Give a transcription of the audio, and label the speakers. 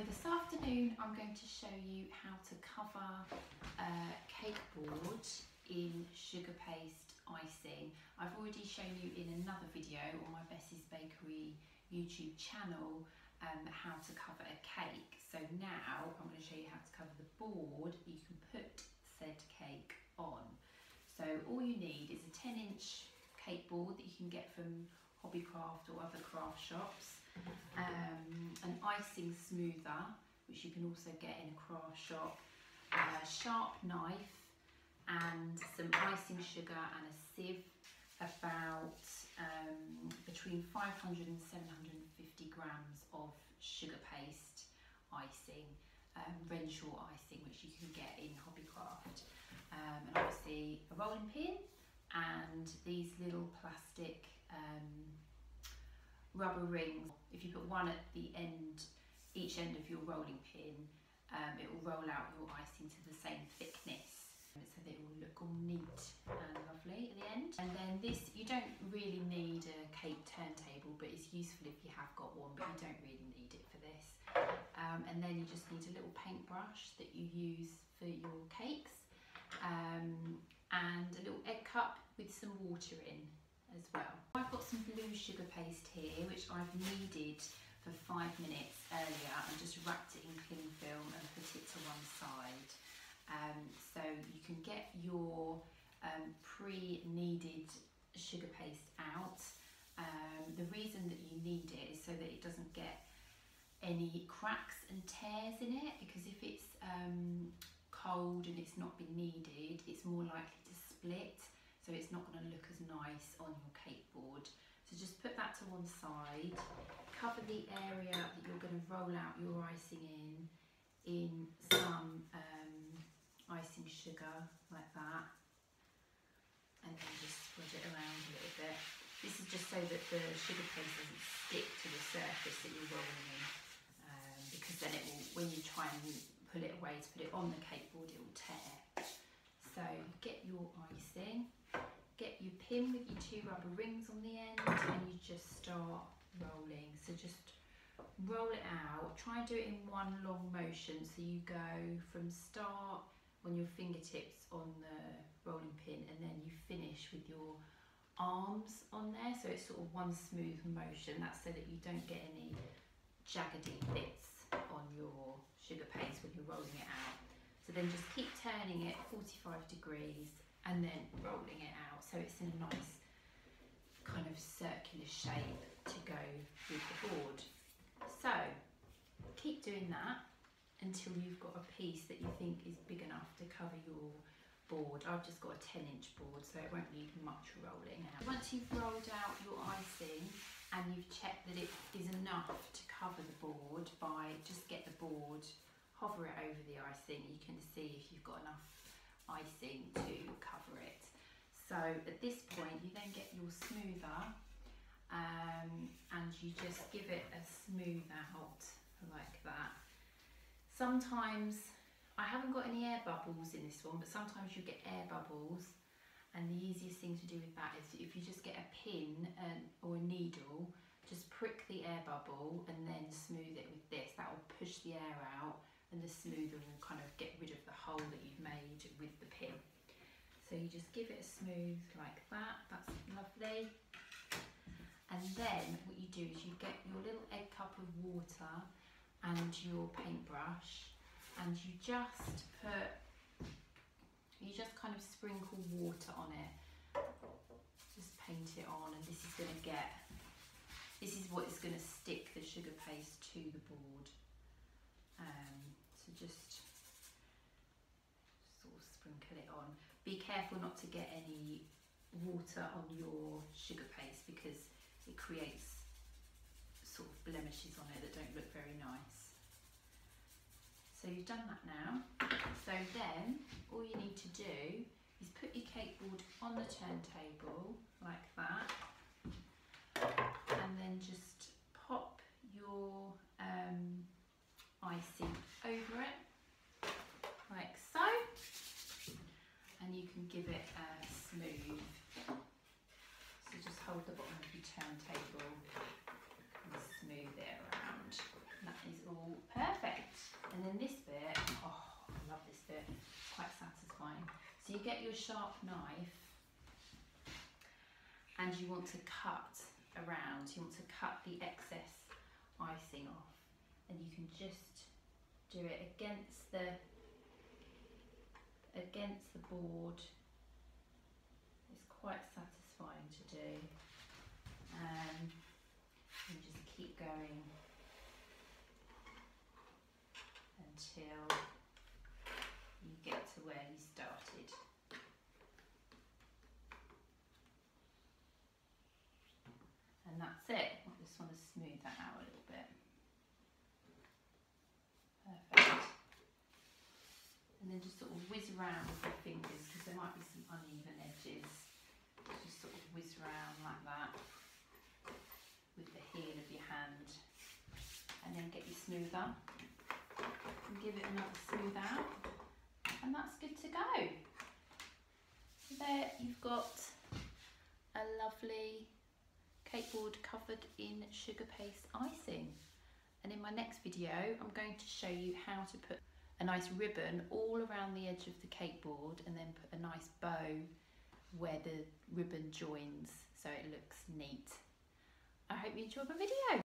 Speaker 1: this afternoon I'm going to show you how to cover a cake board in sugar paste icing. I've already shown you in another video on my Bessie's Bakery YouTube channel how to cover a cake. So now I'm going to show you how to cover the board you can put said cake on. So all you need is a 10-inch cake board that you can get from Hobbycraft or other craft shops, an icing smoother which you can also get in a craft shop, a sharp knife and some icing sugar and a sieve, about between 500 and 750 grams of sugar paste icing, Renshaw icing, which you can get in Hobbycraft, and obviously a rolling pin and these little plastic rubber rings. If you put one at the end, each end of your rolling pin, it will roll out your icing to the same thickness, so that it will look all neat and lovely at the end. And then this, you don't really need a cake turntable, but it's useful if you have got one, but you don't really need it for this. And then you just need a little paintbrush that you use for your cakes, and a little egg cup with some water in as well. I've got some blue sugar paste here which I've kneaded for 5 minutes earlier and just wrapped it in cling film and put it to one side. So you can get your pre-kneaded sugar paste out. The reason that you need it is so that it doesn't get any cracks and tears in it, because if it's cold and it's not been kneaded, it's more likely to split, so it's not going to look as nice on your cake board. So just put that to one side, cover the area that you're going to roll out your icing in some icing sugar like that, and then just spread it around a little bit. This is just so that the sugar paste doesn't stick to the surface that you're rolling in, because then it will, when you try and pull it away to put it on the cake board, it will tear. So get your icing, get your pin with your 2 rubber rings on the end, and you just start rolling. So just roll it out, try and do it in one long motion, so you go from start on your fingertips on the rolling pin, and then you finish with your arms on there, so it's sort of one smooth motion. That's so that you don't get any jaggedy bits on your sugar paste when you're rolling it out. So then just keep turning it 45 degrees and then rolling it out, so it's in a nice kind of circular shape to go with the board. So keep doing that until you've got a piece that you think is big enough to cover your board. I've just got a 10-inch board, so it won't need much rolling out. Once you've rolled out your icing and you've checked that it is enough to cover the board, just get the board, hover it over the icing, you can see if you've got enough icing to cover it. So at this point you then get your smoother, and you just give it a smooth out like that. Sometimes, I haven't got any air bubbles in this one, but sometimes you get air bubbles, and the easiest thing to do with that is if you just get a pin or a needle, just prick the air bubble and then smooth it with this. That will push the air out, and the smoother will kind of get rid of the hole that you've made with the pin. So you just give it a smooth like that, that's lovely. And then what you do is you get your little egg cup of water and your paintbrush, and you just kind of sprinkle water on it, just paint it on, and this is what is going to stick the sugar paste to the board. So just sort of sprinkle it on. Be careful not to get any water on your sugar paste, because it creates sort of blemishes on it that don't look very nice. So you've done that now. So then all you need to do is put your cake board on the turntable like that, and then just pop your icing over it like so, and you can give it a smooth. So just hold the bottom of your turntable and smooth it around. That is all perfect. And then this bit, oh, I love this bit, it's quite satisfying. So you get your sharp knife and you want to cut around, you want to cut the excess icing off, and you can just do it against the board. It's quite satisfying to do. And just keep going until you get to where you started. And that's it. I just want to smooth that out a little bit. Perfect. And then just sort of whiz around with your fingers, because there might be some uneven edges. Just sort of whiz around like that with the heel of your hand, and then get your smoother and give it another smooth out, and that's good to go. So there you've got a lovely cake board covered in sugar paste icing. And in my next video I'm going to show you how to put a nice ribbon all around the edge of the cake board, and then put a nice bow where the ribbon joins so it looks neat. I hope you enjoyed my video.